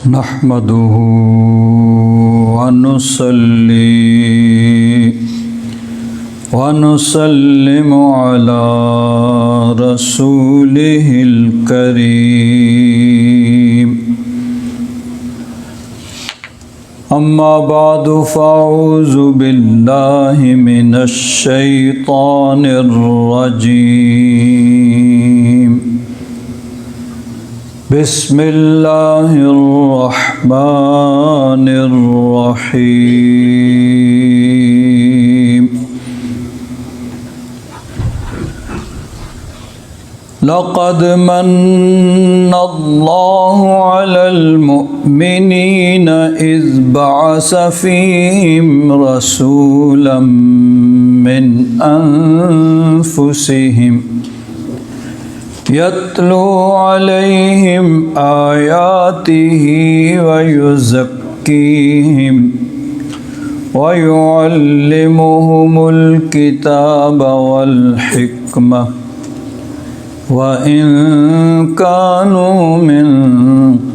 نحمده ونصلي ونسلم على رسوله الكريم أما بعد فأعوذ بالله من الشيطان الرجيم بسم الله الرحمن الرحيم لقد من الله على المؤمنين إذ بعث فيهم رسولا من أنفسهم يتلو عليهم آياته ويزكيهم ويعلمهم الكتاب والحكمة وإن كانوا من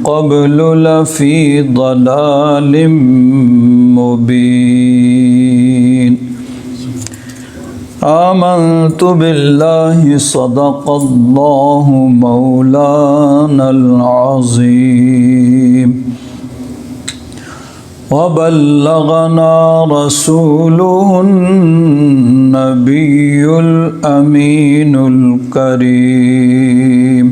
قبل لفي ضلال مبين آمنت بالله صدق الله مولانا العظيم وبلغنا رسوله النبي الأمين الكريم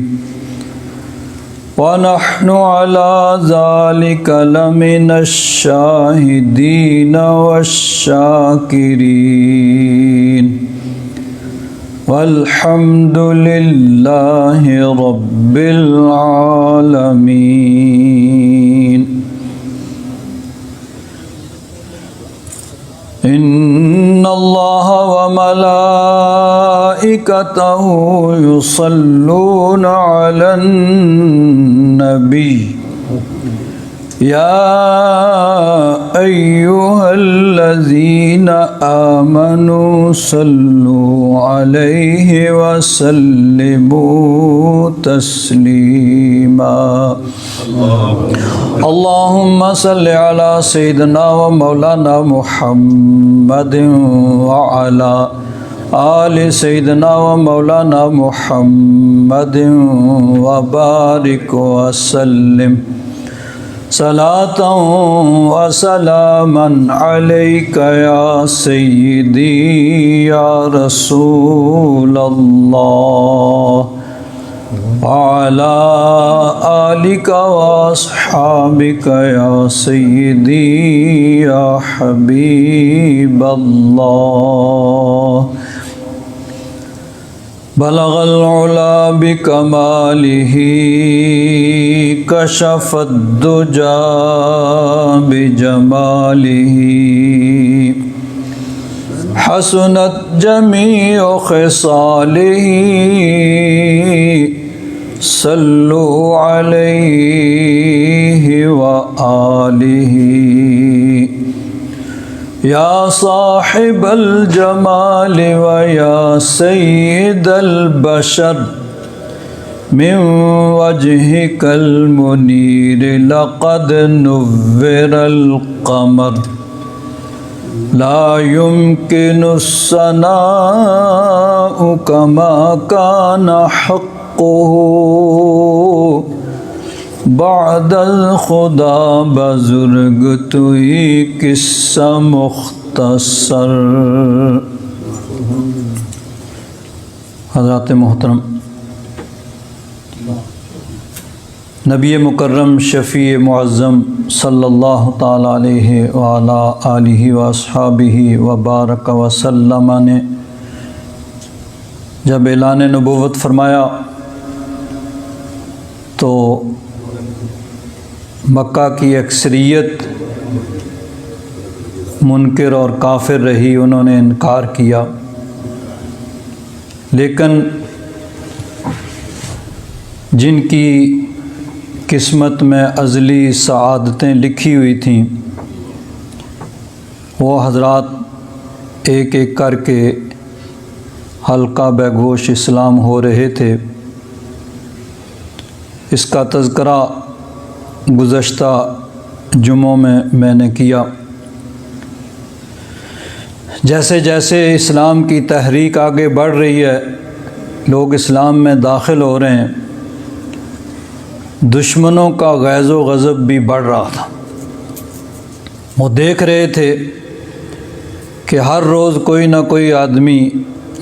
ونحن على ذلك لمن الشاهدين والشاكرين والحمد لله رب العالمين إن الله وملائكته يصلون على النبي يا أيها الذين آمنوا صلوا عليه وسلموا تسليما اللهم صل على سيدنا ومولانا محمد وعلى آل سيدنا ومولانا محمد وبارك وسلم صلاة وسلاما عليك يا سيدي يا رسول الله وعلى آلك وأصحابك يا سيدي يا حبيب الله بلغ العلا بكماله كشف الدجى بجماله حسنت جميع خصاله صلوا عليه وآله يا صاحب الجمال ويا سيد البشر من وجهك المنير لقد نور القمر لا يمكن الثناء كما كان حقه بعد الخدا بزرگ توئی قصہ مختصر۔ حضرات محترم، نبی مکرم شفیع معظم صلی اللہ تعالیٰ علیہ وعلا آلہ واصحابہ وبارک وسلم نے جب اعلان نبوت فرمایا تو مکہ کی اکثریت منکر اور کافر رہی، انہوں نے انکار کیا، لیکن جن کی قسمت میں ازلی سعادتیں لکھی ہوئی تھیں وہ حضرات ایک ایک کر کے حلقہ بے گوش اسلام ہو رہے تھے۔ اس کا تذکرہ گزشتہ جمعوں میں نے کیا، جیسے جیسے اسلام کی تحریک آگے بڑھ رہی ہے، لوگ اسلام میں داخل ہو رہے ہیں، دشمنوں کا غیظ و غضب بھی بڑھ رہا تھا۔ وہ دیکھ رہے تھے کہ ہر روز کوئی نہ کوئی آدمی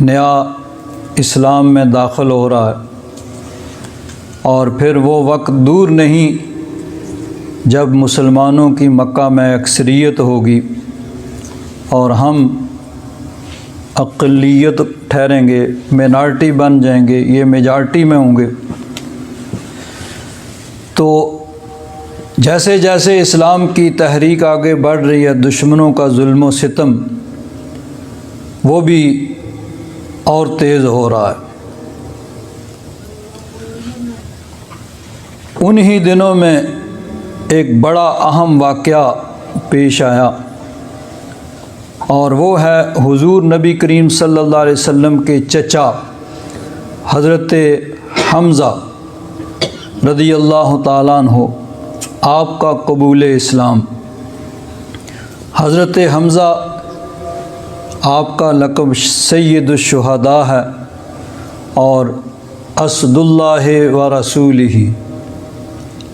نیا اسلام میں داخل ہو رہا ہے، اور پھر وہ وقت دور نہیں جب مسلمانوں کی مکہ میں اکثریت ہوگی اور ہم اقلیت ٹھہریں گے، مینارٹی بن جائیں گے، یہ میجارٹی میں ہوں گے۔ تو جیسے جیسے اسلام کی تحریک آگے بڑھ رہی ہے، دشمنوں کا ظلم و ستم وہ بھی اور تیز ہو رہا ہے۔ انہی دنوں میں ایک بڑا اہم واقعہ پیش آیا، اور وہ ہے حضور نبی کریم صلی اللہ علیہ وسلم کے چچا حضرت حمزہ رضی اللہ تعالیٰ عنہ، آپ کا قبول اسلام۔ حضرت حمزہ، آپ کا لقب سید الشہداء ہے، اور اسد اللہ و رسولہ،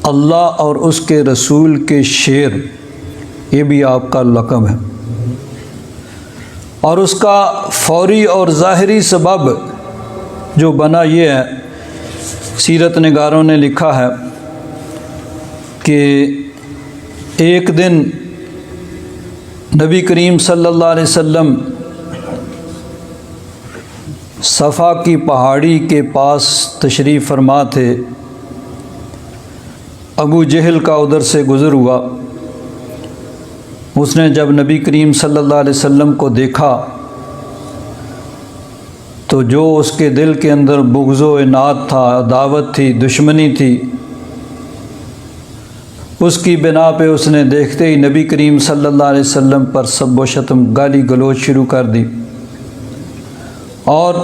اللہ اور اس کے رسول کے شیر، یہ بھی آپ کا لقب ہے۔ اور اس کا فوری اور ظاہری سبب جو بنا یہ ہے، سیرت نگاروں نے لکھا ہے کہ ایک دن نبی کریم صلی اللہ علیہ وسلم صفا کی پہاڑی کے پاس تشریف فرما تھے، ابو جہل کا ادھر سے گزر ہوا۔ اس نے جب نبی کریم صلی اللہ علیہ وسلم کو دیکھا تو جو اس کے دل کے اندر بغض و عناد تھا، عداوت تھی، دشمنی تھی، اس کی بنا پہ اس نے دیکھتے ہی نبی کریم صلی اللہ علیہ وسلم پر سب و شتم، گالی گلوچ شروع کر دی، اور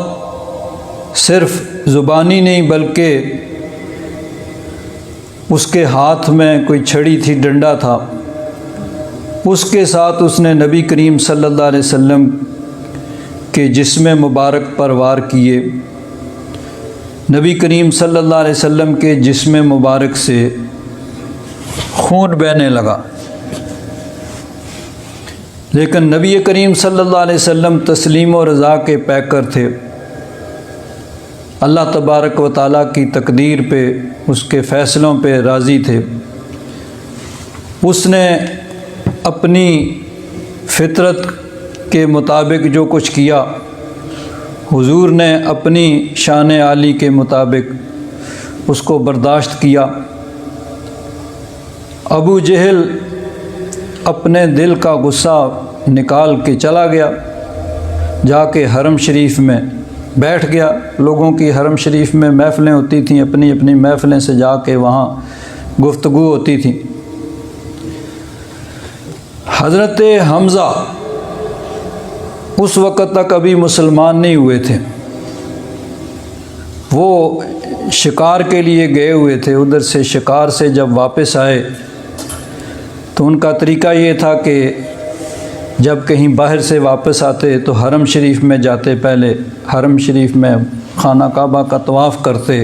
صرف زبانی نہیں بلکہ اس کے ہاتھ میں کوئی چھڑی تھی، ڈنڈا تھا، اس کے ساتھ اس نے نبی کریم صلی اللہ علیہ وسلم کے جسم مبارک پر وار کیے۔ نبی کریم صلی اللہ علیہ وسلم کے جسم مبارک سے خون بہنے لگا، لیکن نبی کریم صلی اللہ علیہ وسلم تسلیم و رضا کے پیکر تھے، اللہ تبارک و تعالیٰ کی تقدیر پہ، اس کے فیصلوں پہ راضی تھے۔ اس نے اپنی فطرت کے مطابق جو کچھ کیا، حضور نے اپنی شان عالی کے مطابق اس کو برداشت کیا۔ ابو جہل اپنے دل کا غصہ نکال کے چلا گیا، جا کے حرم شریف میں بیٹھ گیا۔ لوگوں کی حرم شریف میں محفلیں ہوتی تھیں، اپنی اپنی محفلیں سے جا کے وہاں گفتگو ہوتی تھی۔ حضرت حمزہ اس وقت تک ابھی مسلمان نہیں ہوئے تھے، وہ شکار کے لیے گئے ہوئے تھے۔ ادھر سے شکار سے جب واپس آئے تو ان کا طریقہ یہ تھا کہ جب کہیں باہر سے واپس آتے تو حرم شریف میں جاتے، پہلے حرم شریف میں خانہ کعبہ کا طواف کرتے،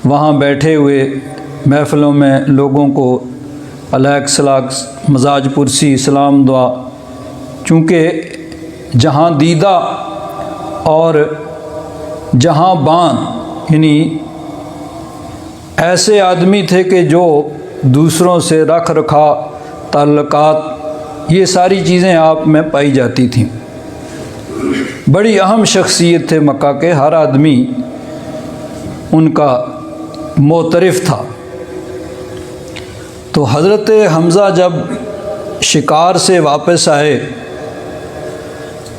وہاں بیٹھے ہوئے محفلوں میں لوگوں کو علیک سلاک، مزاج پرسی، سلام دعا، چونکہ جہاں دیدہ اور جہاں باند، یعنی ایسے آدمی تھے کہ جو دوسروں سے رکھ رکھا، تعلقات، یہ ساری چیزیں آپ میں پائی جاتی تھیں۔ بڑی اہم شخصیت تھے مکہ کے، ہر آدمی ان کا معترف تھا۔ تو حضرت حمزہ جب شکار سے واپس آئے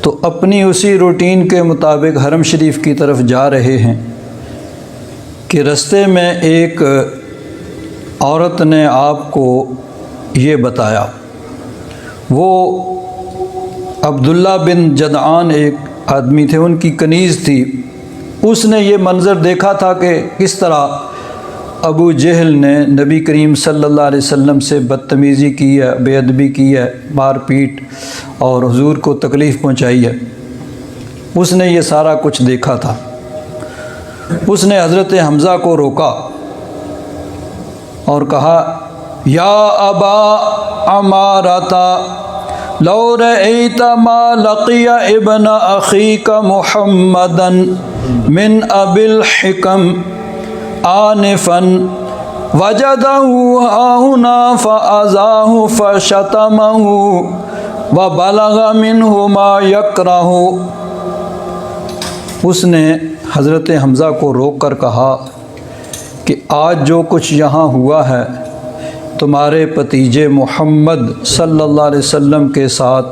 تو اپنی اسی روٹین کے مطابق حرم شریف کی طرف جا رہے ہیں کہ رستے میں ایک عورت نے آپ کو یہ بتایا۔ وہ عبداللہ بن جدعان ایک آدمی تھے، ان کی کنیز تھی۔ اس نے یہ منظر دیکھا تھا کہ کس طرح ابو جہل نے نبی کریم صلی اللہ علیہ وسلم سے بدتمیزی کی ہے، بے ادبی کی ہے، مار پیٹ اور حضور کو تکلیف پہنچائی ہے، اس نے یہ سارا کچھ دیکھا تھا۔ اس نے حضرت حمزہ کو روکا اور کہا یا ابا عمارتا لو رأیت ما لقی ابن اخیک محمدا من ابی الحکم آنفا وجدہ ہاہنا فأذاہ فشتمہ وبلغ منہ ما یکرہ۔ اس نے حضرت حمزہ کو روک کر کہا کہ آج جو کچھ یہاں ہوا ہے تمہارے بھتیجے محمد صلی اللہ علیہ وسلم کے ساتھ،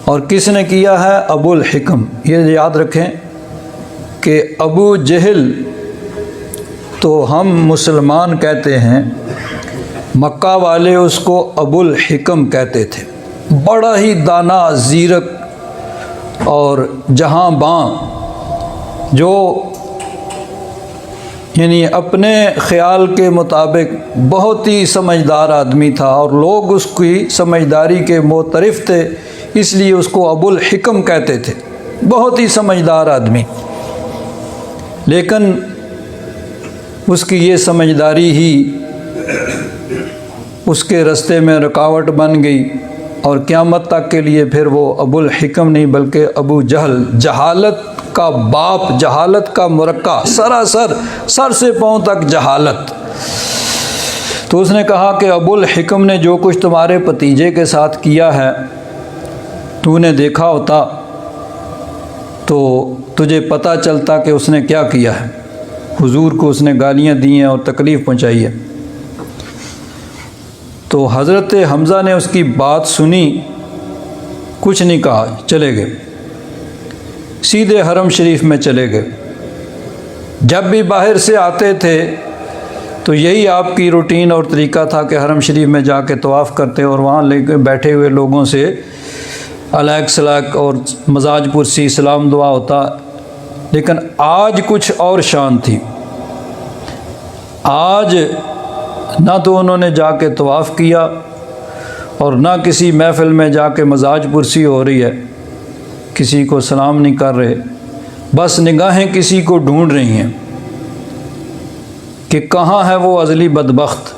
اور کس نے کیا ہے؟ ابو الحکم۔ یہ یاد رکھیں کہ ابو جہل تو ہم مسلمان کہتے ہیں، مکہ والے اس کو ابو الحکم کہتے تھے۔ بڑا ہی دانا، زیرک اور جہاں باں، جو یعنی اپنے خیال کے مطابق بہت ہی سمجھدار آدمی تھا، اور لوگ اس کی سمجھداری کے معترف تھے، اس لیے اس کو ابو الحکم کہتے تھے۔ بہت ہی سمجھدار آدمی، لیکن اس کی یہ سمجھداری ہی اس کے رستے میں رکاوٹ بن گئی، اور قیامت تک کے لیے پھر وہ ابو الحکم نہیں بلکہ ابو جہل، جہالت کا باپ، جہالت کا مرکہ، سراسر سر سے پاؤں تک جہالت۔ تو اس نے کہا کہ ابو الحکم نے جو کچھ تمہارے بھتیجے کے ساتھ کیا ہے، تو نے دیکھا ہوتا تو تجھے پتہ چلتا کہ اس نے کیا کیا ہے۔ حضور کو اس نے گالیاں دی ہیں اور تکلیف پہنچائی ہے۔ تو حضرت حمزہ نے اس کی بات سنی، کچھ نہیں کہا، چلے گئے، سیدھے حرم شریف میں چلے گئے۔ جب بھی باہر سے آتے تھے تو یہی آپ کی روٹین اور طریقہ تھا کہ حرم شریف میں جا کے طواف کرتے اور وہاں لے کے بیٹھے ہوئے لوگوں سے علیک سلاک اور مزاج پرسی سلام دعا ہوتا۔ لیکن آج کچھ اور شان تھی۔ آج نہ تو انہوں نے جا کے طواف کیا اور نہ کسی محفل میں جا کے مزاج پرسی ہو رہی ہے، کسی کو سلام نہیں کر رہے، بس نگاہیں کسی کو ڈھونڈ رہی ہیں کہ کہاں ہے وہ ازلی بدبخت۔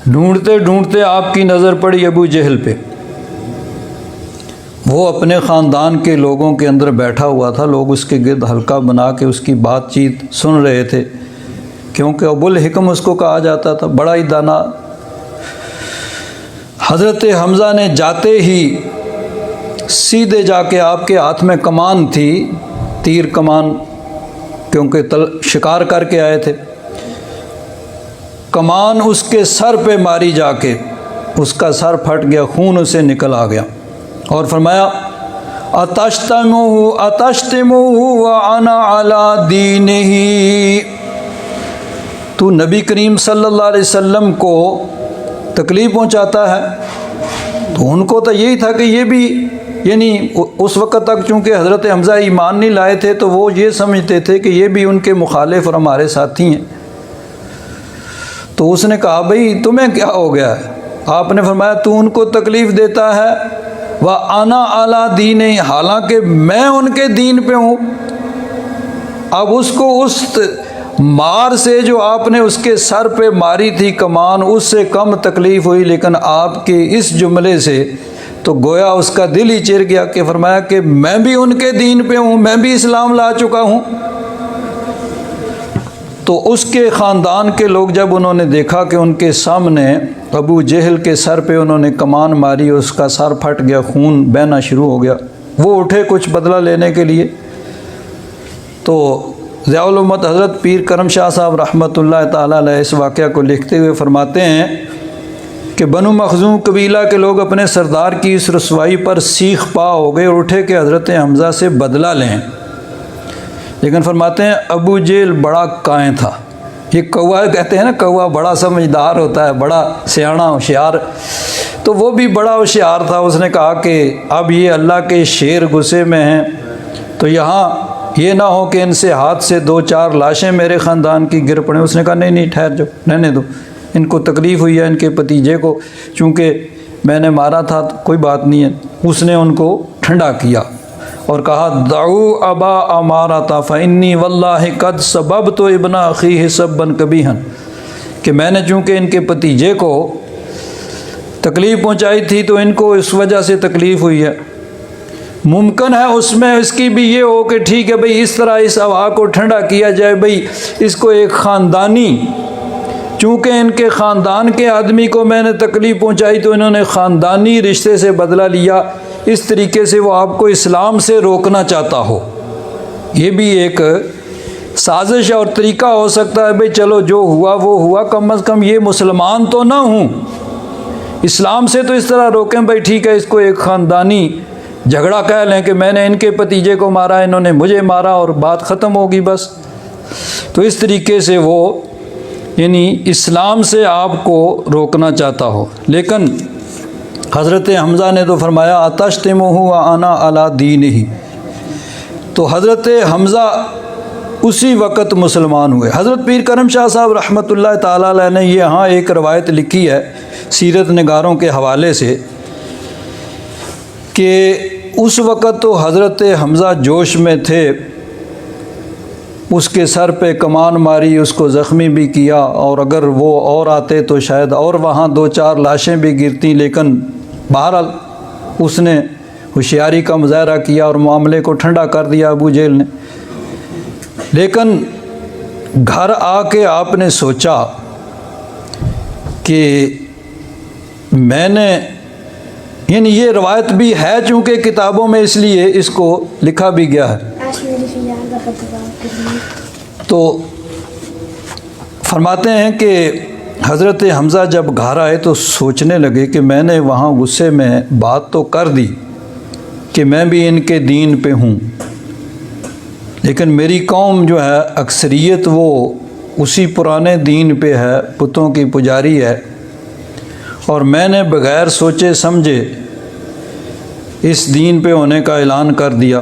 ڈھونڈتے ڈھونڈتے آپ کی نظر پڑی ابو جہل پہ۔ وہ اپنے خاندان کے لوگوں کے اندر بیٹھا ہوا تھا، لوگ اس کے گرد حلقہ بنا کے اس کی بات چیت سن رہے تھے، کیونکہ ابو الحکم اس کو کہا جاتا تھا، بڑا ہی دانا۔ حضرت حمزہ نے جاتے ہی سیدھے جا کے، آپ کے ہاتھ میں کمان تھی، تیر کمان، کیونکہ شکار کر کے آئے تھے، کمان اس کے سر پہ ماری جا کے، اس کا سر پھٹ گیا، خون اسے نکل آ گیا، اور فرمایا اتشتمہ وانا علی دینہ۔ تو نبی کریم صلی اللہ علیہ وسلم کو تکلیف پہنچاتا ہے۔ تو ان کو تو یہی تھا کہ یہ بھی، یعنی اس وقت تک چونکہ حضرت حمزہ ایمان نہیں لائے تھے تو وہ یہ سمجھتے تھے کہ یہ بھی ان کے مخالف اور ہمارے ساتھی ہیں۔ تو اس نے کہا بھئی تمہیں کیا ہو گیا ہے؟ آپ نے فرمایا تو ان کو تکلیف دیتا ہے، وَأَنَا عَلَىٰ دِينِهِ، حالانکہ میں ان کے دین پہ ہوں۔ اب اس کو اس مار سے جو آپ نے اس کے سر پہ ماری تھی کمان، اس سے کم تکلیف ہوئی، لیکن آپ کے اس جملے سے تو گویا اس کا دل ہی چر گیا کہ فرمایا کہ میں بھی ان کے دین پہ ہوں، میں بھی اسلام لا چکا ہوں۔ تو اس کے خاندان کے لوگ جب انہوں نے دیکھا کہ ان کے سامنے ابو جہل کے سر پہ انہوں نے کمان ماری، اس کا سر پھٹ گیا، خون بہنا شروع ہو گیا، وہ اٹھے کچھ بدلہ لینے کے لیے۔ تو ضیاء الامت حضرت پیر کرم شاہ صاحب رحمۃ اللہ تعالیٰ علیہ اس واقعہ کو لکھتے ہوئے فرماتے ہیں کہ بنو مخزوم قبیلہ کے لوگ اپنے سردار کی اس رسوائی پر سیخ پا ہو گئے اور اٹھے کہ حضرت حمزہ سے بدلہ لیں، لیکن فرماتے ہیں ابو جہل بڑا کائن تھا۔ یہ کوا کہتے ہیں نا، کوا بڑا سمجھدار ہوتا ہے، بڑا سیاڑا ہوشیار، تو وہ بھی بڑا ہوشیار تھا۔ اس نے کہا کہ اب یہ اللہ کے شیر غصے میں ہیں تو یہاں یہ نہ ہو کہ ان سے ہاتھ سے 2-4 لاشیں میرے خاندان کی گر پڑیں۔ اس نے کہا نہیں ٹھہر جاؤ، رہنے دو، ان کو تکلیف ہوئی ہے، ان کے بھتیجے کو چونکہ میں نے مارا تھا تو کوئی بات نہیں ہے۔ اس نے ان کو ٹھنڈا کیا اور کہا دعوا ابا امارۃ فانی واللہ قد سببت ابن اخیہ سبا قبیحا، کہ میں نے چونکہ ان کے بھتیجے کو تکلیف پہنچائی تھی تو ان کو اس وجہ سے تکلیف ہوئی ہے۔ ممکن ہے اس میں اس کی بھی یہ ہو کہ ٹھیک ہے بھئی اس طرح اس ہوا کو ٹھنڈا کیا جائے، بھئی اس کو ایک خاندانی، چونکہ ان کے خاندان کے آدمی کو میں نے تکلیف پہنچائی تو انہوں نے خاندانی رشتے سے بدلہ لیا، اس طریقے سے وہ آپ کو اسلام سے روکنا چاہتا ہو۔ یہ بھی ایک سازش اور طریقہ ہو سکتا ہے، بھئی چلو جو ہوا وہ ہوا، کم از کم یہ مسلمان تو نہ ہوں، اسلام سے تو اس طرح روکیں بھئی ٹھیک ہے اس کو ایک خاندانی جھگڑا کہہ لیں کہ میں نے ان کے بھتیجے کو مارا، انہوں نے مجھے مارا اور بات ختم ہوگی بس۔ تو اس طریقے سے وہ یعنی اسلام سے آپ کو روکنا چاہتا ہو۔ لیکن حضرت حمزہ نے تو فرمایا اتشتمہ وانا علی دینہ، تو حضرت حمزہ اسی وقت مسلمان ہوئے۔ حضرت پیر کرم شاہ صاحب رحمۃ اللہ تعالیٰ علیہ نے یہاں ایک روایت لکھی ہے سیرت نگاروں کے حوالے سے کہ اس وقت تو حضرت حمزہ جوش میں تھے، اس کے سر پہ کمان ماری، اس کو زخمی بھی کیا، اور اگر وہ اور آتے تو شاید اور وہاں 2-4 لاشیں بھی گرتی، لیکن بہرحال اس نے ہوشیاری کا مظاہرہ کیا اور معاملے کو ٹھنڈا کر دیا ابو جہل نے۔ لیکن گھر آ کے آپ نے سوچا کہ میں نے یعنی یہ روایت بھی ہے چونکہ کتابوں میں، اس لیے اس کو لکھا بھی گیا ہے۔ تو فرماتے ہیں کہ حضرت حمزہ جب گھر آئے تو سوچنے لگے کہ میں نے وہاں غصے میں بات تو کر دی کہ میں بھی ان کے دین پہ ہوں، لیکن میری قوم جو ہے اکثریت وہ اسی پرانے دین پہ ہے، بتوں کی پجاری ہے، اور میں نے بغیر سوچے سمجھے اس دین پہ ہونے کا اعلان کر دیا۔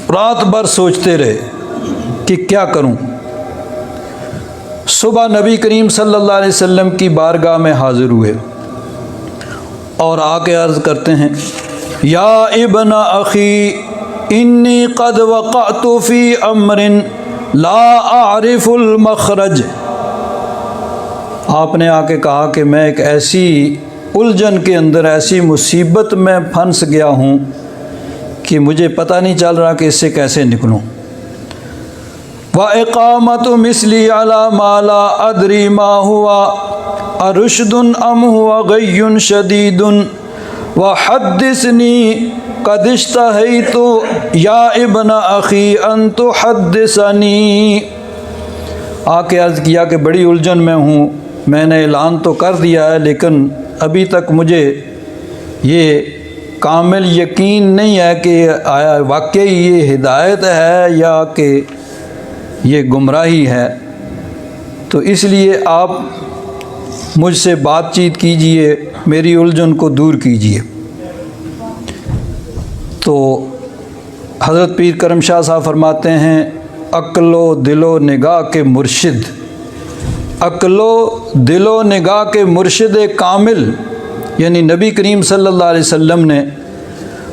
رات بھر سوچتے رہے کہ کیا کروں۔ صبح نبی کریم صلی اللہ علیہ وسلم کی بارگاہ میں حاضر ہوئے اور آ کے عرض کرتے ہیں یا ابن اخی انی قد وقعت فی امر لا اعرف المخرج۔ آپ نے آ کے کہا کہ میں ایک ایسی الجھن کے اندر، ایسی مصیبت میں پھنس گیا ہوں کہ مجھے پتہ نہیں چل رہا کہ اس سے کیسے نکلوں۔ وَإِقَامَةُ مِثْلِي عَلَى مَا لَا أَدْرِي مَا هُوَ أَرُشْدٌ أَمْ هُوَ غَيٌّ شَدِيدٌ وَحَدِّثْنِي قَدْ اشْتَهَيْتُ يَا ابْنَ أَخِي أَن تُحَدِّثَنِي۔ آ کے عرض کیا کہ بڑی الجھن میں ہوں، میں نے اعلان تو کر دیا ہے لیکن ابھی تک مجھے یہ کامل یقین نہیں ہے کہ آیا واقعی یہ ہدایت ہے یا کہ یہ گمراہی ہے، تو اس لیے آپ مجھ سے بات چیت کیجئے، میری الجھن کو دور کیجئے۔ تو حضرت پیر کرم شاہ صاحب فرماتے ہیں عقل و دل و نگاہ کے مرشد، عقل و دل و نگاہ کے مرشد کامل یعنی نبی کریم صلی اللہ علیہ وسلم نے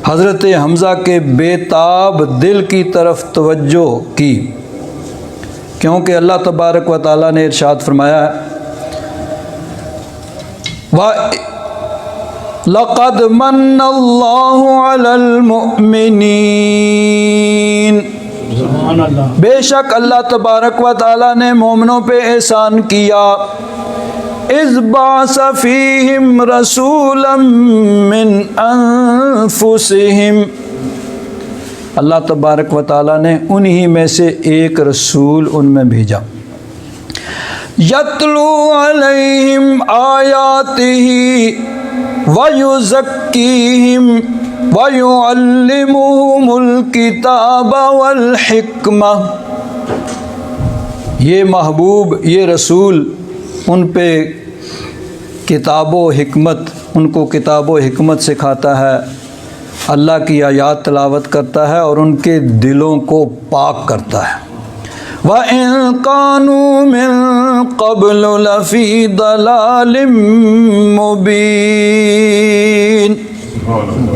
حضرت حمزہ کے بے تاب دل کی طرف توجہ کی، کیونکہ اللہ تبارک و تعالیٰ نے ارشاد فرمایا ہے لَقَدْ مَنَّ اللَّهُ عَلَى الْمُؤْمِنِينَ، بے شک اللہ تبارک و تعالیٰ نے مومنوں پہ احسان کیا، اذ بعث فیہم رسولا من انفسہم، اللہ تبارک و تعالیٰ نے انہی میں سے ایک رسول ان میں بھیجا، یتلو علیہم آیاتہ ویزکیہم وَيُعَلِّمُهُمُ الْكِتَابَ وَالْحِکْمَةَ، یہ محبوب، یہ رسول ان پہ کتاب و حکمت، ان کو کتاب و حکمت سکھاتا ہے اللہ کی آیات تلاوت کرتا ہے اور ان کے دلوں کو پاک کرتا ہے۔ وَإِن كَانُوا مِن قَبْلُ لَفِي ضَلَالٍ مُبِينٍ،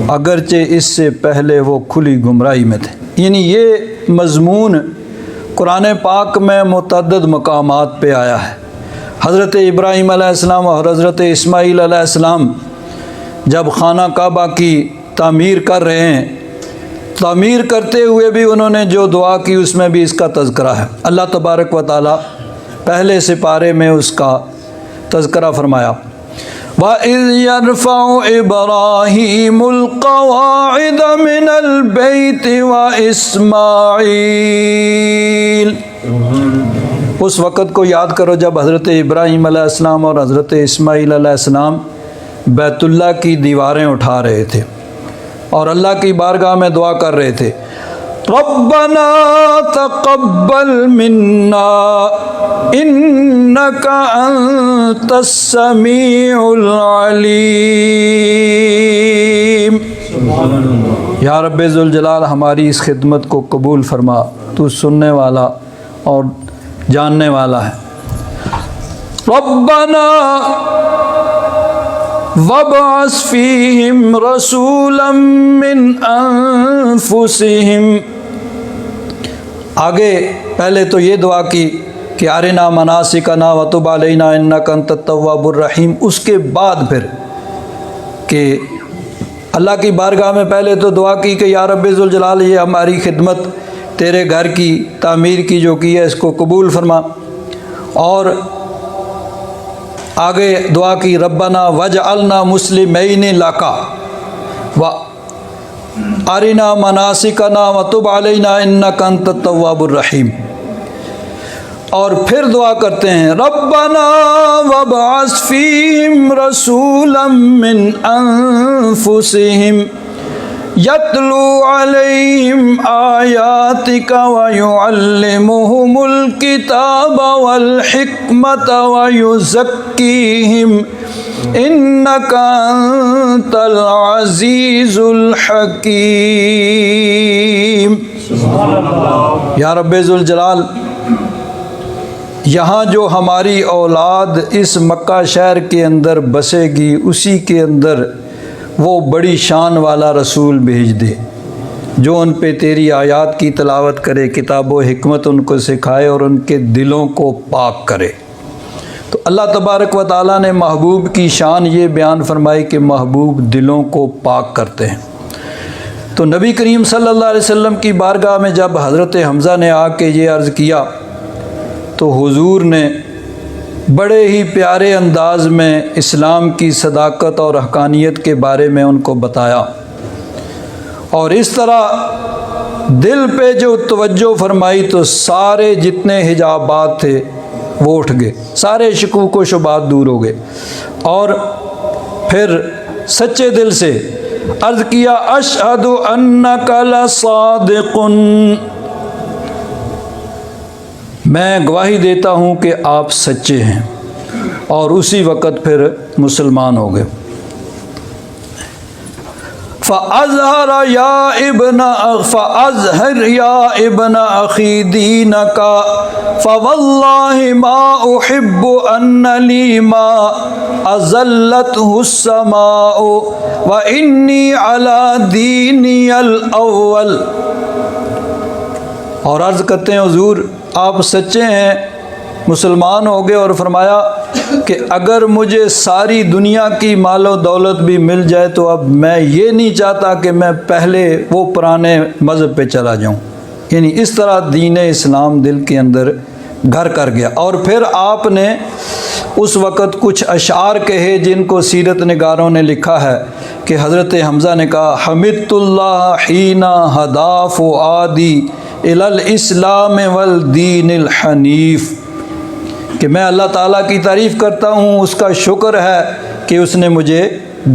اگرچہ اس سے پہلے وہ کھلی گمراہی میں تھے۔ یعنی یہ مضمون قرآن پاک میں متعدد مقامات پہ آیا ہے۔ حضرت ابراہیم علیہ السلام اور حضرت اسماعیل علیہ السلام جب خانہ کعبہ کی تعمیر کر رہے ہیں، تعمیر کرتے ہوئے بھی انہوں نے جو دعا کی اس میں بھی اس کا تذکرہ ہے۔ اللہ تبارک و تعالی پہلے سپارے میں اس کا تذکرہ فرمایا، وَإِذْ يَرْفَعُ إِبْرَاهِيمُ الْقَوَاعِدَ مِنَ الْبَيْتِ وَإِسْمَاعِيلُ، اس وقت کو یاد کرو جب حضرت ابراہیم علیہ السلام اور حضرت اسماعیل علیہ السلام بیت اللہ کی دیواریں اٹھا رہے تھے اور اللہ کی بارگاہ میں دعا کر رہے تھے، ربنا تقبل منا انک انت السمیع العلیم، یا رب ذوالجلال ہماری اس خدمت کو قبول فرما، تو سننے والا اور جاننے والا ہے۔ ربنا وَابْعَثْ فِيهِمْ رَسُولًا مِّنْ أَنفُسِهِمْ، آگے پہلے تو یہ دعا کی کہ ارنا مناسکنا وتب علینا انک انت التواب الرحیم، اس کے بعد پھر کہ اللہ کی بارگاہ میں پہلے تو دعا کی کہ یا رب ذوالجلال یہ ہماری خدمت تیرے گھر کی تعمیر کی جو کی ہے اس کو قبول فرما، اور آگے دعا کی ربنا وجعلنا مسلمین لک وارنا مناسکنا وتب علینا انک انت التواب الرحیم، اور پھر دعا کرتے ہیں ربنا وابعث فیہم رسولا من انفسہم یتلو علیہم آیاتک ویعلمہم الکتاب والحکمت ویزکیہم انک انت العزیز الحکیم۔ یا رب ذوالجلال یہاں جو ہماری اولاد اس مکہ شہر کے اندر بسے گی اسی کے اندر وہ بڑی شان والا رسول بھیج دے جو ان پہ تیری آیات کی تلاوت کرے، کتاب و حکمت ان کو سکھائے اور ان کے دلوں کو پاک کرے۔ تو اللہ تبارک و تعالیٰ نے محبوب کی شان یہ بیان فرمائی کہ محبوب دلوں کو پاک کرتے ہیں۔ تو نبی کریم صلی اللہ علیہ وسلم کی بارگاہ میں جب حضرت حمزہ نے آ کے یہ عرض کیا تو حضور نے بڑے ہی پیارے انداز میں اسلام کی صداقت اور حقانیت کے بارے میں ان کو بتایا، اور اس طرح دل پہ جو توجہ فرمائی تو سارے جتنے حجابات تھے وہ اٹھ گئے، سارے شکوک و شبہات دور ہو گئے، اور پھر سچے دل سے عرض کیا اشہد انک لصادق، میں گواہی دیتا ہوں کہ آپ سچے ہیں، اور اسی وقت پھر مسلمان ہو گئے۔ فَأَظْهَرَ يَا ابْنَ أَخِي دِينَكَ فَوَاللَّهِ مَا أُحِبُّ أَنَّ لِي مَا أَزَلَّتْهُ السَّمَاءُ وَإِنِّي عَلَى دِينِيَ الْأَوَّلِ، اور عرض کرتے ہیں حضور آپ سچے ہیں، مسلمان ہو گئے، اور فرمایا کہ اگر مجھے ساری دنیا کی مال و دولت بھی مل جائے تو اب میں یہ نہیں چاہتا کہ میں پہلے وہ پرانے مذہب پہ چلا جاؤں۔ یعنی اس طرح دین اسلام دل کے اندر گھر کر گیا۔ اور پھر آپ نے اس وقت کچھ اشعار کہے جن کو سیرت نگاروں نے لکھا ہے کہ حضرت حمزہ نے کہا حمدت اللہ حین ہدا فؤادی الی الاسلام والدین الحنیف، کہ میں اللہ تعالیٰ کی تعریف کرتا ہوں، اس کا شکر ہے کہ اس نے مجھے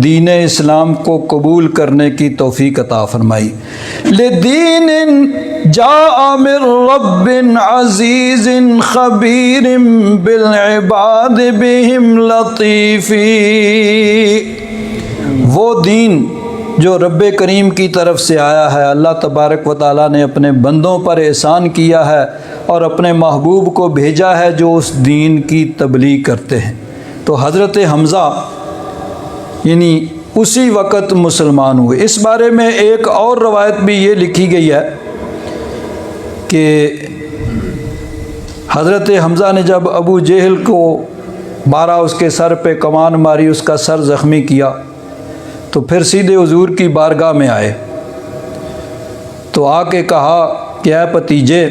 دین اسلام کو قبول کرنے کی توفیق عطا فرمائی۔ لدین جاء من رب عزیز خبیر بالعباد بہم لطیفی، وہ دین جو رب کریم کی طرف سے آیا ہے۔ اللہ تبارک و تعالیٰ نے اپنے بندوں پر احسان کیا ہے اور اپنے محبوب کو بھیجا ہے جو اس دین کی تبلیغ کرتے ہیں۔ تو حضرت حمزہ یعنی اسی وقت مسلمان ہوئے۔ اس بارے میں ایک اور روایت بھی یہ لکھی گئی ہے کہ حضرت حمزہ نے جب ابو جہل کو مارا، اس کے سر پہ کمان ماری، اس کا سر زخمی کیا، تو پھر سیدھے حضور کی بارگاہ میں آئے تو آ کے کہا کہ اے بھتیجے،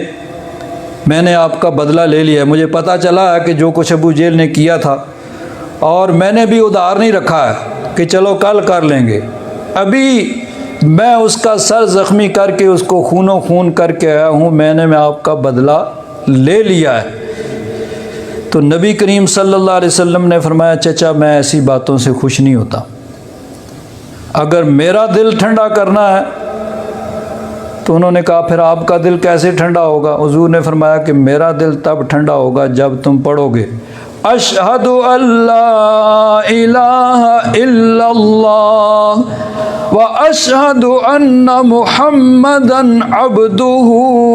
میں نے آپ کا بدلہ لے لیا ہے، مجھے پتہ چلا ہے کہ جو کچھ ابو جہل نے کیا تھا، اور میں نے بھی ادھار نہیں رکھا ہے کہ چلو کل کر لیں گے، ابھی میں اس کا سر زخمی کر کے اس کو خونو خون کر کے آیا ہوں، میں نے آپ کا بدلہ لے لیا ہے۔ تو نبی کریم صلی اللہ علیہ وسلم نے فرمایا چچا میں ایسی باتوں سے خوش نہیں ہوتا، اگر میرا دل ٹھنڈا کرنا ہے تو انہوں نے کہا پھر آپ کا دل کیسے ٹھنڈا ہوگا؟ حضور نے فرمایا کہ میرا دل تب ٹھنڈا ہوگا جب تم پڑھو گے اشہد اللہ الہ الا اللہ واشہد ان محمدا عبدہ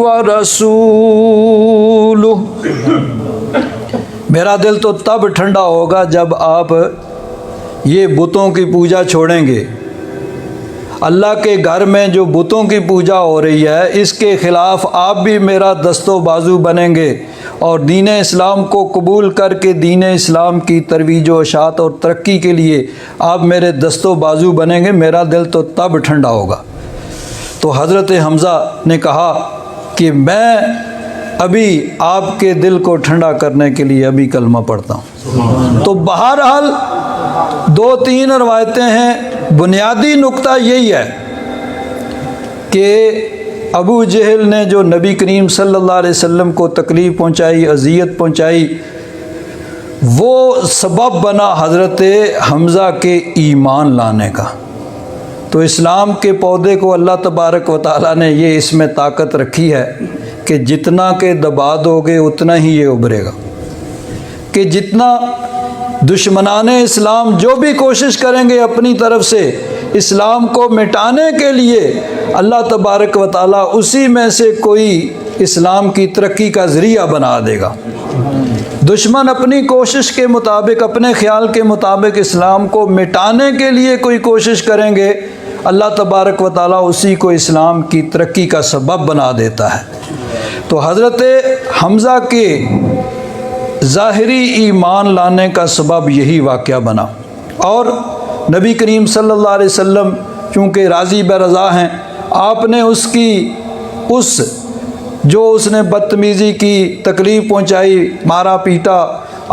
ورسولہ۔ میرا دل تو تب ٹھنڈا ہوگا جب آپ یہ بتوں کی پوجا چھوڑیں گے۔ اللہ کے گھر میں جو بتوں کی پوجا ہو رہی ہے اس کے خلاف آپ بھی میرا دست و بازو بنیں گے اور دین اسلام کو قبول کر کے دین اسلام کی ترویج و اشاعت اور ترقی کے لیے آپ میرے دست و بازو بنیں گے، میرا دل تو تب ٹھنڈا ہوگا۔ تو حضرت حمزہ نے کہا کہ میں ابھی آپ کے دل کو ٹھنڈا کرنے کے لیے ابھی کلمہ پڑھتا ہوں۔ تو بہرحال دو تین روایتیں ہیں، بنیادی نقطہ یہی ہے کہ ابو جہل نے جو نبی کریم صلی اللہ علیہ وسلم کو تکلیف پہنچائی، اذیت پہنچائی، وہ سبب بنا حضرت حمزہ کے ایمان لانے کا۔ تو اسلام کے پودے کو اللہ تبارک و تعالیٰ نے یہ اس میں طاقت رکھی ہے کہ جتنا کہ دبا دو گے اتنا ہی یہ ابھرے گا، کہ جتنا دشمنان اسلام جو بھی کوشش کریں گے اپنی طرف سے اسلام کو مٹانے کے لیے، اللہ تبارک و تعالیٰ اسی میں سے کوئی اسلام کی ترقی کا ذریعہ بنا دے گا۔ دشمن اپنی کوشش کے مطابق، اپنے خیال کے مطابق اسلام کو مٹانے کے لیے کوئی کوشش کریں گے، اللہ تبارک و تعالیٰ اسی کو اسلام کی ترقی کا سبب بنا دیتا ہے۔ تو حضرت حمزہ کے ظاہری ایمان لانے کا سبب یہی واقعہ بنا، اور نبی کریم صلی اللہ علیہ وسلم چونکہ راضی برضا ہیں، آپ نے اس کی جو اس نے بدتمیزی کی، تکلیف پہنچائی، مارا پیٹا،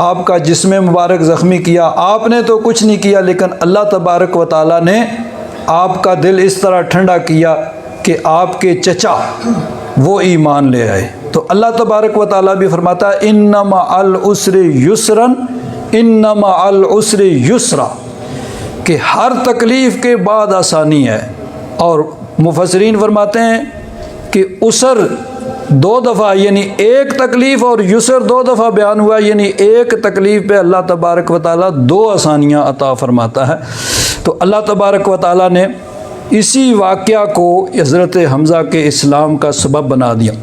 آپ کا جسم مبارک زخمی کیا، آپ نے تو کچھ نہیں کیا، لیکن اللہ تبارک و تعالیٰ نے آپ کا دل اس طرح ٹھنڈا کیا کہ آپ کے چچا وہ ایمان لے آئے۔ تو اللہ تبارک و تعالیٰ بھی فرماتا ہے ان مع العسر یسرا ان مع العسر یسرا، کہ ہر تکلیف کے بعد آسانی ہے۔ اور مفسرین فرماتے ہیں کہ عسر دو دفعہ، یعنی ایک تکلیف، اور یسر دو دفعہ بیان ہوا، یعنی ایک تکلیف پہ اللہ تبارک و تعالیٰ دو آسانیاں عطا فرماتا ہے۔ تو اللہ تبارک و تعالیٰ نے اسی واقعہ کو حضرت حمزہ کے اسلام کا سبب بنا دیا۔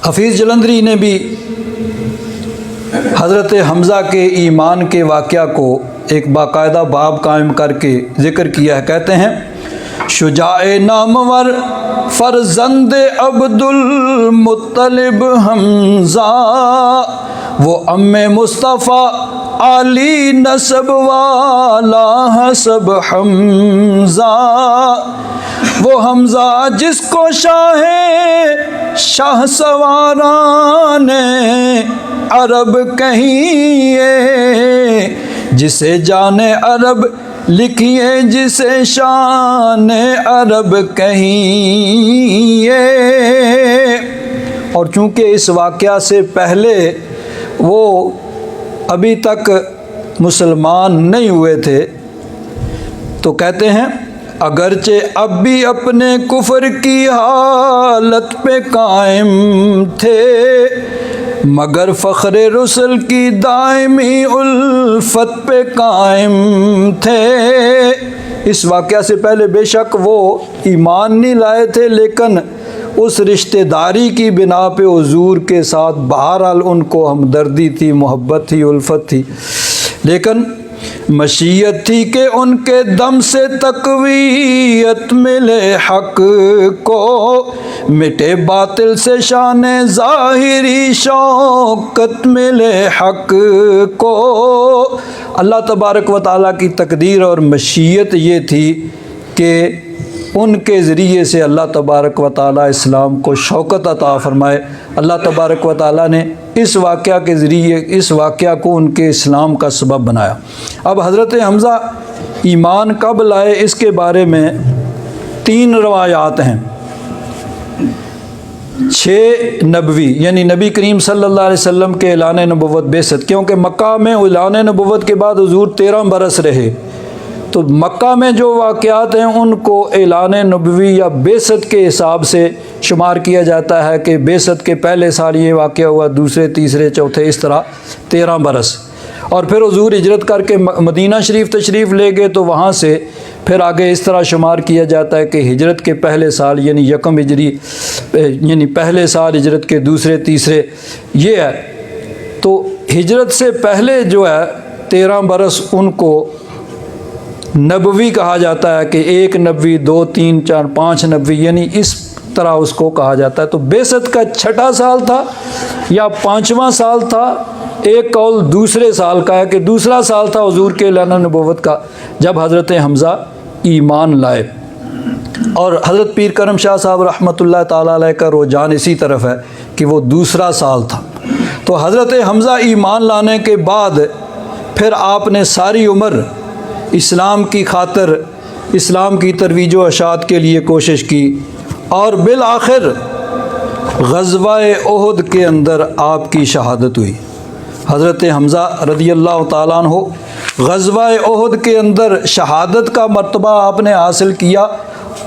حفیظ جلندری نے بھی حضرت حمزہ کے ایمان کے واقعہ کو ایک باقاعدہ باب قائم کر کے ذکر کیا ہے۔ کہتے ہیں شجاع نامور فرزند عبد المطلب حمزہ، وہ ام مصطفیٰ علی نسب والا حسب حمزہ، وہ حمزہ جس کو شاہ سواران عرب کہیے، جسے جان عرب لکھیے، جسے شان عرب کہیے۔ اور چونکہ اس واقعہ سے پہلے وہ ابھی تک مسلمان نہیں ہوئے تھے، تو کہتے ہیں اگرچہ اب بھی اپنے کفر کی حالت پہ قائم تھے، مگر فخر رسل کی دائمی الفت پہ قائم تھے، اس واقعہ سے پہلے بے شک وہ ایمان نہیں لائے تھے، لیکن اس رشتہ داری کی بنا پہ حضور کے ساتھ بہرحال ان کو ہمدردی تھی، محبت تھی، الفت تھی، لیکن مشیت تھی کہ ان کے دم سے تقویت ملے حق کو، مٹے باطل سے شان ظاہری شوکت ملے حق کو۔ اللہ تبارک و تعالیٰ کی تقدیر اور مشیت یہ تھی کہ ان کے ذریعے سے اللہ تبارک و تعالیٰ اسلام کو شوکت عطا فرمائے۔ اللہ تبارک و تعالیٰ نے اس واقعہ کے ذریعے اس واقعہ کو ان کے اسلام کا سبب بنایا۔ اب حضرت حمزہ ایمان کب لائے اس کے بارے میں 3 روایات ہیں، 6 نبوی یعنی نبی کریم صلی اللہ علیہ وسلم کے اعلان نبوت بعثت، کیونکہ مکہ میں اعلان نبوت کے بعد حضور 13 برس رہے، تو مکہ میں جو واقعات ہیں ان کو اعلان نبوی یا بعثت کے حساب سے شمار کیا جاتا ہے کہ بعثت کے پہلے سال یہ واقعہ ہوا، دوسرے تیسرے چوتھے اس طرح 13 برس، اور پھر حضور ہجرت کر کے مدینہ شریف تشریف لے گئے تو وہاں سے پھر آگے اس طرح شمار کیا جاتا ہے کہ ہجرت کے پہلے سال یعنی یکم ہجری یعنی پہلے سال ہجرت کے دوسرے تیسرے یہ ہے، تو ہجرت سے پہلے جو ہے 13 برس ان کو نبوی کہا جاتا ہے کہ 1 نبوی 2 3 4 5 نبوی یعنی اس طرح اس کو کہا جاتا ہے۔ تو بعثت کا 6واں سال تھا یا 5واں سال تھا، ایک قول دوسرے سال کا ہے کہ دوسرا سال تھا حضور کے اعلان نبوت کا جب حضرت حمزہ ایمان لائے، اور حضرت پیر کرم شاہ صاحب رحمۃ اللہ تعالیٰ علیہ کا رجحان اسی طرف ہے کہ وہ دوسرا سال تھا۔ تو حضرت حمزہ ایمان لانے کے بعد پھر آپ نے ساری عمر اسلام کی خاطر اسلام کی ترویج و اشاعت کے لیے کوشش کی، اور بالآخر غزوہ احد کے اندر آپ کی شہادت ہوئی۔ حضرت حمزہ رضی اللہ تعالیٰ عنہ غزوہ احد کے اندر شہادت کا مرتبہ آپ نے حاصل کیا،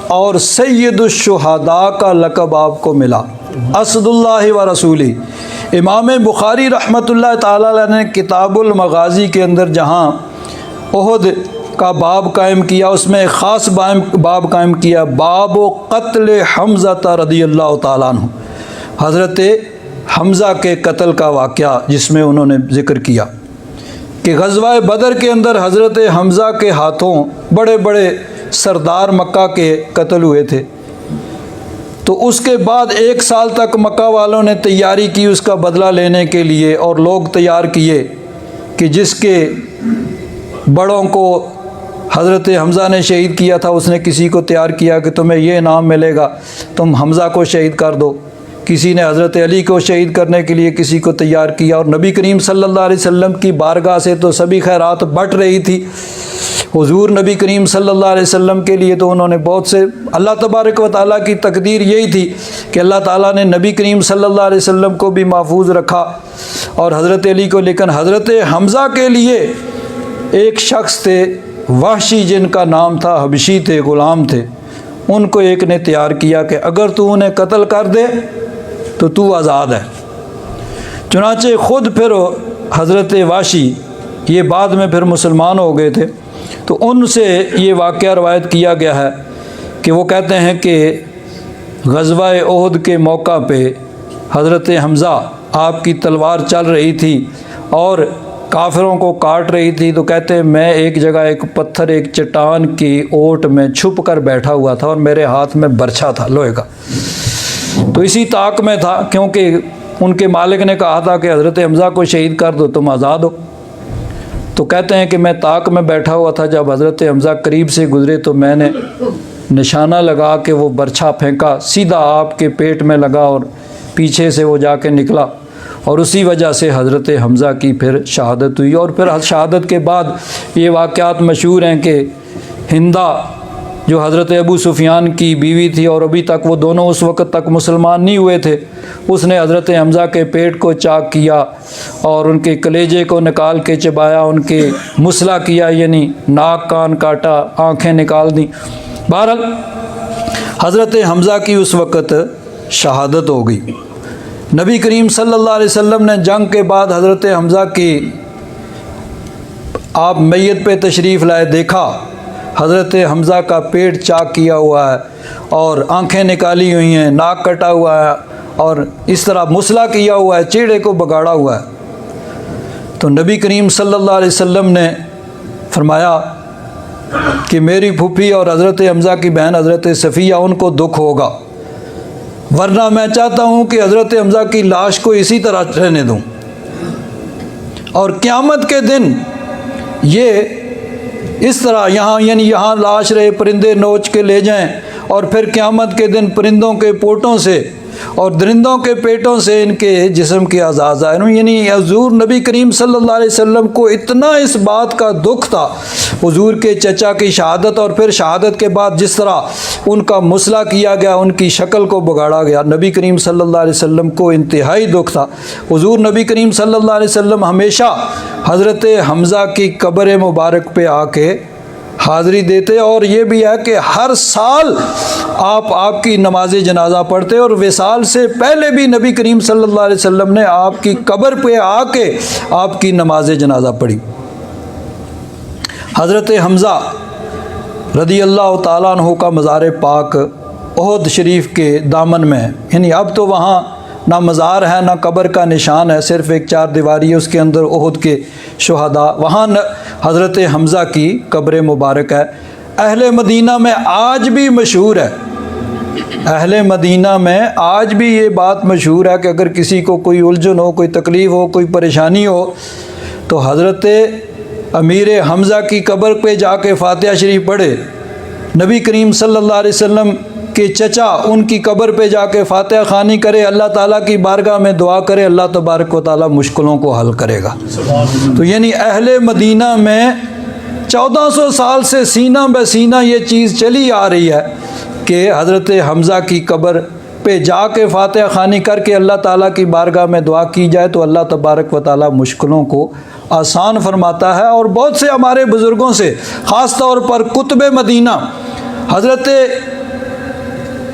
اور سید الشہداء کا لقب آپ کو ملا، اسد اللہ و رسولہ۔ امام بخاری رحمۃ اللہ تعالیٰ علیہ نے کتاب المغازی کے اندر جہاں احد کا باب قائم کیا، اس میں ایک خاص باب قائم کیا، باب و قتل حمزہ رضی اللہ تعالیٰ عنہ، حضرت حمزہ کے قتل کا واقعہ جس میں انہوں نے ذکر کیا کہ غزوہ بدر کے اندر حضرت حمزہ کے ہاتھوں بڑے بڑے سردار مکہ کے قتل ہوئے تھے، تو اس کے بعد 1 سال تک مکہ والوں نے تیاری کی اس کا بدلہ لینے کے لیے، اور لوگ تیار کیے کہ جس کے بڑوں کو حضرت حمزہ نے شہید کیا تھا اس نے کسی کو تیار کیا کہ تمہیں یہ انعام ملے گا، تم حمزہ کو شہید کر دو، کسی نے حضرت علی کو شہید کرنے کے لیے کسی کو تیار کیا، اور نبی کریم صلی اللہ علیہ وسلم کی بارگاہ سے تو سبھی خیرات بٹ رہی تھی، حضور نبی کریم صلی اللہ علیہ وسلم کے لیے تو انہوں نے بہت سے، اللہ تبارک و تعالیٰ کی تقدیر یہی تھی کہ اللہ تعالیٰ نے نبی کریم صلی اللہ علیہ وسلم کو بھی محفوظ رکھا اور حضرت علی کو، لیکن حضرت حمزہ کے لیے ایک شخص تھے وحشی جن کا نام تھا، حبشی تھے، غلام تھے، ان کو ایک نے تیار کیا کہ اگر تو انہیں قتل کر دے تو تو آزاد ہے۔ چنانچہ خود پھر حضرت وحشی یہ بعد میں پھر مسلمان ہو گئے تھے، تو ان سے یہ واقعہ روایت کیا گیا ہے کہ وہ کہتے ہیں کہ غزوہ احد کے موقع پہ حضرت حمزہ آپ کی تلوار چل رہی تھی اور کافروں کو کاٹ رہی تھی، تو کہتے ہیں میں ایک جگہ ایک پتھر ایک چٹان کی اوٹ میں چھپ کر بیٹھا ہوا تھا اور میرے ہاتھ میں برچھا تھا لوہے کا، تو اسی طاق میں تھا کیونکہ ان کے مالک نے کہا تھا کہ حضرت حمزہ کو شہید کر دو تم آزاد ہو، تو کہتے ہیں کہ میں طاق میں بیٹھا ہوا تھا، جب حضرت حمزہ قریب سے گزرے تو میں نے نشانہ لگا کے وہ برچھا پھینکا، سیدھا آپ کے پیٹ میں لگا اور پیچھے سے وہ جا کے نکلا، اور اسی وجہ سے حضرت حمزہ کی پھر شہادت ہوئی۔ اور پھر شہادت کے بعد یہ واقعات مشہور ہیں کہ ہندہ جو حضرت ابو سفیان کی بیوی تھی اور ابھی تک وہ دونوں اس وقت تک مسلمان نہیں ہوئے تھے، اس نے حضرت حمزہ کے پیٹ کو چاک کیا اور ان کے کلیجے کو نکال کے چبایا، ان کے مسلح کیا یعنی ناک کان کاٹا، آنکھیں نکال دیں۔ بہرحال حضرت حمزہ کی اس وقت شہادت ہو گئی۔ نبی کریم صلی اللہ علیہ وسلم نے جنگ کے بعد حضرت حمزہ کی آپ میت پہ تشریف لائے، دیکھا حضرت حمزہ کا پیٹ چاک کیا ہوا ہے اور آنکھیں نکالی ہوئی ہیں، ناک کٹا ہوا ہے اور اس طرح مسلح کیا ہوا ہے، چیڑے کو بگاڑا ہوا ہے۔ تو نبی کریم صلی اللہ علیہ وسلم نے فرمایا کہ میری پھوپھی اور حضرت حمزہ کی بہن حضرت صفیہ ان کو دکھ ہوگا، ورنہ میں چاہتا ہوں کہ حضرت حمزہ کی لاش کو اسی طرح رہنے دوں، اور قیامت کے دن یہ اس طرح یہاں لاش رہے، پرندے نوچ کے لے جائیں، اور پھر قیامت کے دن پرندوں کے پوٹوں سے اور درندوں کے پیٹوں سے ان کے جسم کے اعضاء ظاہر ہوں۔ یعنی حضور نبی کریم صلی اللہ علیہ وسلم کو اتنا اس بات کا دکھ تھا حضور کے چچا کی شہادت، اور پھر شہادت کے بعد جس طرح ان کا مسلح کیا گیا، ان کی شکل کو بگاڑا گیا، نبی کریم صلی اللہ علیہ وسلم کو انتہائی دکھ تھا۔ حضور نبی کریم صلی اللہ علیہ وسلم ہمیشہ حضرت حمزہ کی قبر مبارک پہ آ کے حاضری دیتے، اور یہ بھی ہے کہ ہر سال آپ کی نماز جنازہ پڑھتے، اور وصال سے پہلے بھی نبی کریم صلی اللہ علیہ وسلم نے آپ کی قبر پہ آ کے آپ کی نماز جنازہ پڑھی۔ حضرت حمزہ رضی اللہ تعالیٰ عنہ کا مزار پاک احد شریف کے دامن میں ہے، یعنی اب تو وہاں نہ مزار ہے نہ قبر کا نشان ہے، صرف ایک چار دیواری ہے، اس کے اندر احد کے شہداء، وہاں حضرت حمزہ کی قبر مبارک ہے۔ اہل مدینہ میں آج بھی مشہور ہے، اہل مدینہ میں آج بھی یہ بات مشہور ہے کہ اگر کسی کو کوئی الجھن ہو، کوئی تکلیف ہو، کوئی پریشانی ہو، تو حضرت امیر حمزہ کی قبر پہ جا کے فاتحہ شریف پڑھے، نبی کریم صلی اللہ علیہ وسلم کے چچا ان کی قبر پہ جا کے فاتحہ خوانی کرے، اللہ تعالیٰ کی بارگاہ میں دعا کرے، اللہ تبارک و تعالیٰ مشکلوں کو حل کرے گا۔ تو یعنی اہل مدینہ میں 1400 سال سے سینہ بہ سینہ یہ چیز چلی آ رہی ہے کہ حضرت حمزہ کی قبر پہ جا کے فاتحہ خوانی کر کے اللہ تعالیٰ کی بارگاہ میں دعا کی جائے تو اللہ تبارک و تعالیٰ مشکلوں کو آسان فرماتا ہے۔ اور بہت سے ہمارے بزرگوں سے، خاص طور پر قطب مدینہ حضرت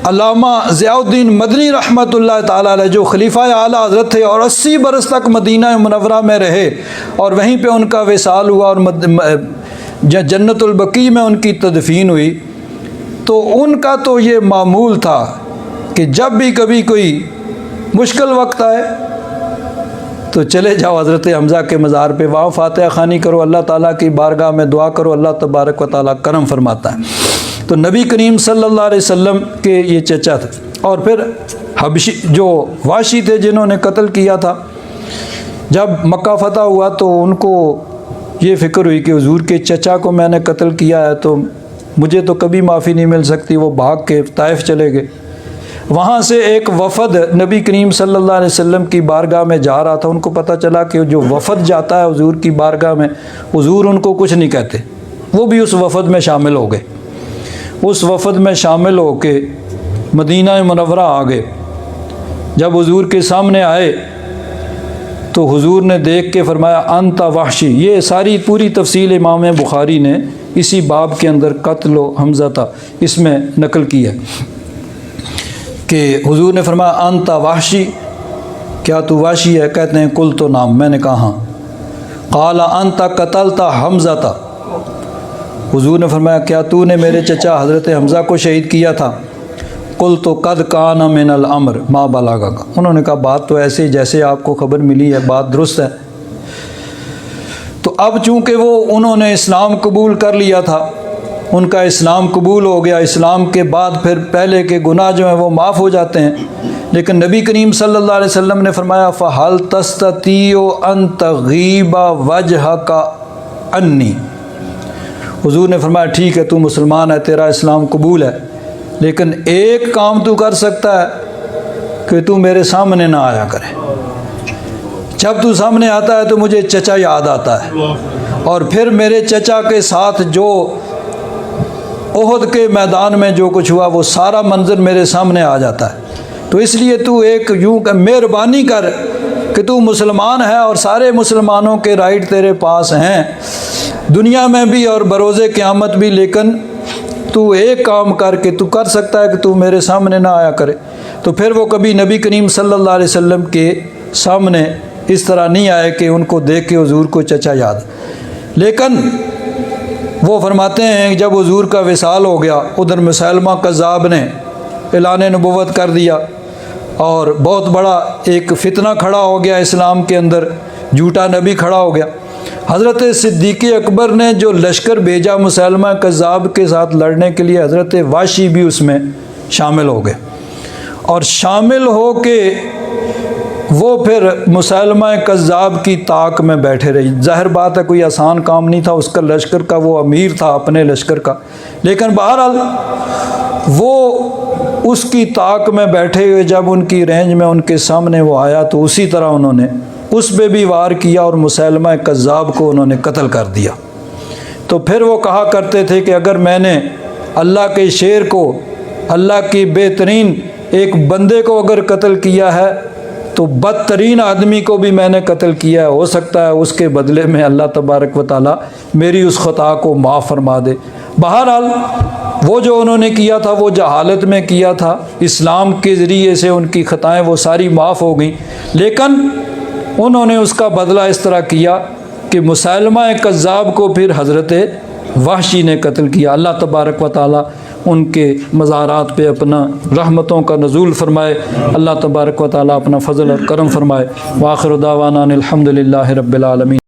علامہ ضیاء الدین مدنی رحمۃ اللہ تعالیٰ علیہ، جو خلیفہ اعلیٰ حضرت تھے اور 80 برس تک مدینہ منورہ میں رہے، اور وہیں پہ ان کا وصال ہوا اور جنت البقیع میں ان کی تدفین ہوئی، تو ان کا تو یہ معمول تھا کہ جب بھی کبھی کوئی مشکل وقت آئے تو چلے جاؤ حضرت حمزہ کے مزار پہ، وہاں فاتحہ خوانی کرو، اللہ تعالیٰ کی بارگاہ میں دعا کرو، اللہ تبارک و تعالیٰ کرم فرماتا ہے۔ تو نبی کریم صلی اللہ علیہ وسلم کے یہ چچا تھے، اور پھر حبشی جو واشی تھے جنہوں نے قتل کیا تھا، جب مکہ فتح ہوا تو ان کو یہ فکر ہوئی کہ حضور کے چچا کو میں نے قتل کیا ہے تو مجھے تو کبھی معافی نہیں مل سکتی، وہ بھاگ کے طائف چلے گئے۔ وہاں سے ایک وفد نبی کریم صلی اللہ علیہ وسلم کی بارگاہ میں جا رہا تھا، ان کو پتہ چلا کہ جو وفد جاتا ہے حضور کی بارگاہ میں، حضور ان کو کچھ نہیں کہتے، وہ بھی اس وفد میں شامل ہو گئے۔ اس وفد میں شامل ہو کے مدینہ منورہ آ گئے۔ جب حضور کے سامنے آئے تو حضور نے دیکھ کے فرمایا انت وحشی، یہ ساری پوری تفصیل امام بخاری نے اسی باب کے اندر قتل و حمزہ تھا اس میں نقل کی ہے کہ حضور نے فرمایا انت وحشی، کیا تو وحشی ہے؟ کہتے ہیں قلت نعم، میں نے کہا ہاں۔ قال انت قتلت حمزہ، حضور نے فرمایا کیا تو نے میرے چچا حضرت حمزہ کو شہید کیا تھا؟ قلت قد کان من الامر ما بلغک، انہوں نے کہا بات تو ایسے جیسے آپ کو خبر ملی ہے، بات درست ہے۔ تو اب چونکہ انہوں نے اسلام قبول کر لیا تھا، ان کا اسلام قبول ہو گیا، اسلام کے بعد پھر پہلے کے گناہ جو ہیں وہ معاف ہو جاتے ہیں، لیکن نبی کریم صلی اللہ علیہ وسلم نے فرمایا فَهَلْ تَسْتَطِيعُ أَن تَغِيبَ وَجْهَكَ عَنِّي، حضور نے فرمایا ٹھیک ہے تو مسلمان ہے، تیرا اسلام قبول ہے، لیکن ایک کام تو کر سکتا ہے کہ تو میرے سامنے نہ آیا کرے، جب تو سامنے آتا ہے تو مجھے چچا یاد آتا ہے، اور پھر میرے چچا کے ساتھ جو احد کے میدان میں جو کچھ ہوا وہ سارا منظر میرے سامنے آ جاتا ہے، تو اس لیے تو ایک یوں کہ مہربانی کر کہ تو مسلمان ہے اور سارے مسلمانوں کے رائٹ تیرے پاس ہیں دنیا میں بھی اور بروز قیامت بھی، لیکن تو ایک کام کر کے تو کر سکتا ہے کہ تو میرے سامنے نہ آیا کرے۔ تو پھر وہ کبھی نبی کریم صلی اللہ علیہ وسلم کے سامنے اس طرح نہیں آئے کہ ان کو دیکھ کے حضور کو چچا یاد، لیکن وہ فرماتے ہیں جب حضور کا وصال ہو گیا، ادھر مسیلمہ کذاب نے اعلان نبوت کر دیا اور بہت بڑا ایک فتنہ کھڑا ہو گیا اسلام کے اندر، جھوٹا نبی کھڑا ہو گیا۔ حضرت صدیق اکبر نے جو لشکر بھیجا مسیلمہ کذاب کے ساتھ لڑنے کے لیے، حضرت واشی بھی اس میں شامل ہو گئے، اور شامل ہو کے وہ پھر مسیلمہ کذاب کی طاق میں بیٹھے رہی۔ ظاہر بات ہے کوئی آسان کام نہیں تھا، اس کا لشکر کا وہ امیر تھا اپنے لشکر کا، لیکن بہرحال وہ اس کی طاق میں بیٹھے ہوئے جب ان کی رینج میں ان کے سامنے وہ آیا تو اسی طرح انہوں نے اس پہ بھی وار کیا اور مسیلمہ کذاب کو انہوں نے قتل کر دیا۔ تو پھر وہ کہا کرتے تھے کہ اگر میں نے اللہ کے شیر کو، اللہ کی بہترین ایک بندے کو اگر قتل کیا ہے تو بدترین آدمی کو بھی میں نے قتل کیا ہے، ہو سکتا ہے اس کے بدلے میں اللہ تبارک و تعالیٰ میری اس خطا کو معاف فرما دے۔ بہرحال وہ جو انہوں نے کیا تھا وہ جہالت میں کیا تھا، اسلام کے ذریعے سے ان کی خطائیں وہ ساری معاف ہو گئیں، لیکن انہوں نے اس کا بدلہ اس طرح کیا کہ مسیلمہ کذاب کو پھر حضرت وحشی نے قتل کیا۔ اللہ تبارک و تعالیٰ ان کے مزارات پہ اپنا رحمتوں کا نزول فرمائے، اللہ تبارک و تعالیٰ اپنا فضل اور کرم فرمائے۔ وآخر دعوانا الحمد للہ رب العالمین۔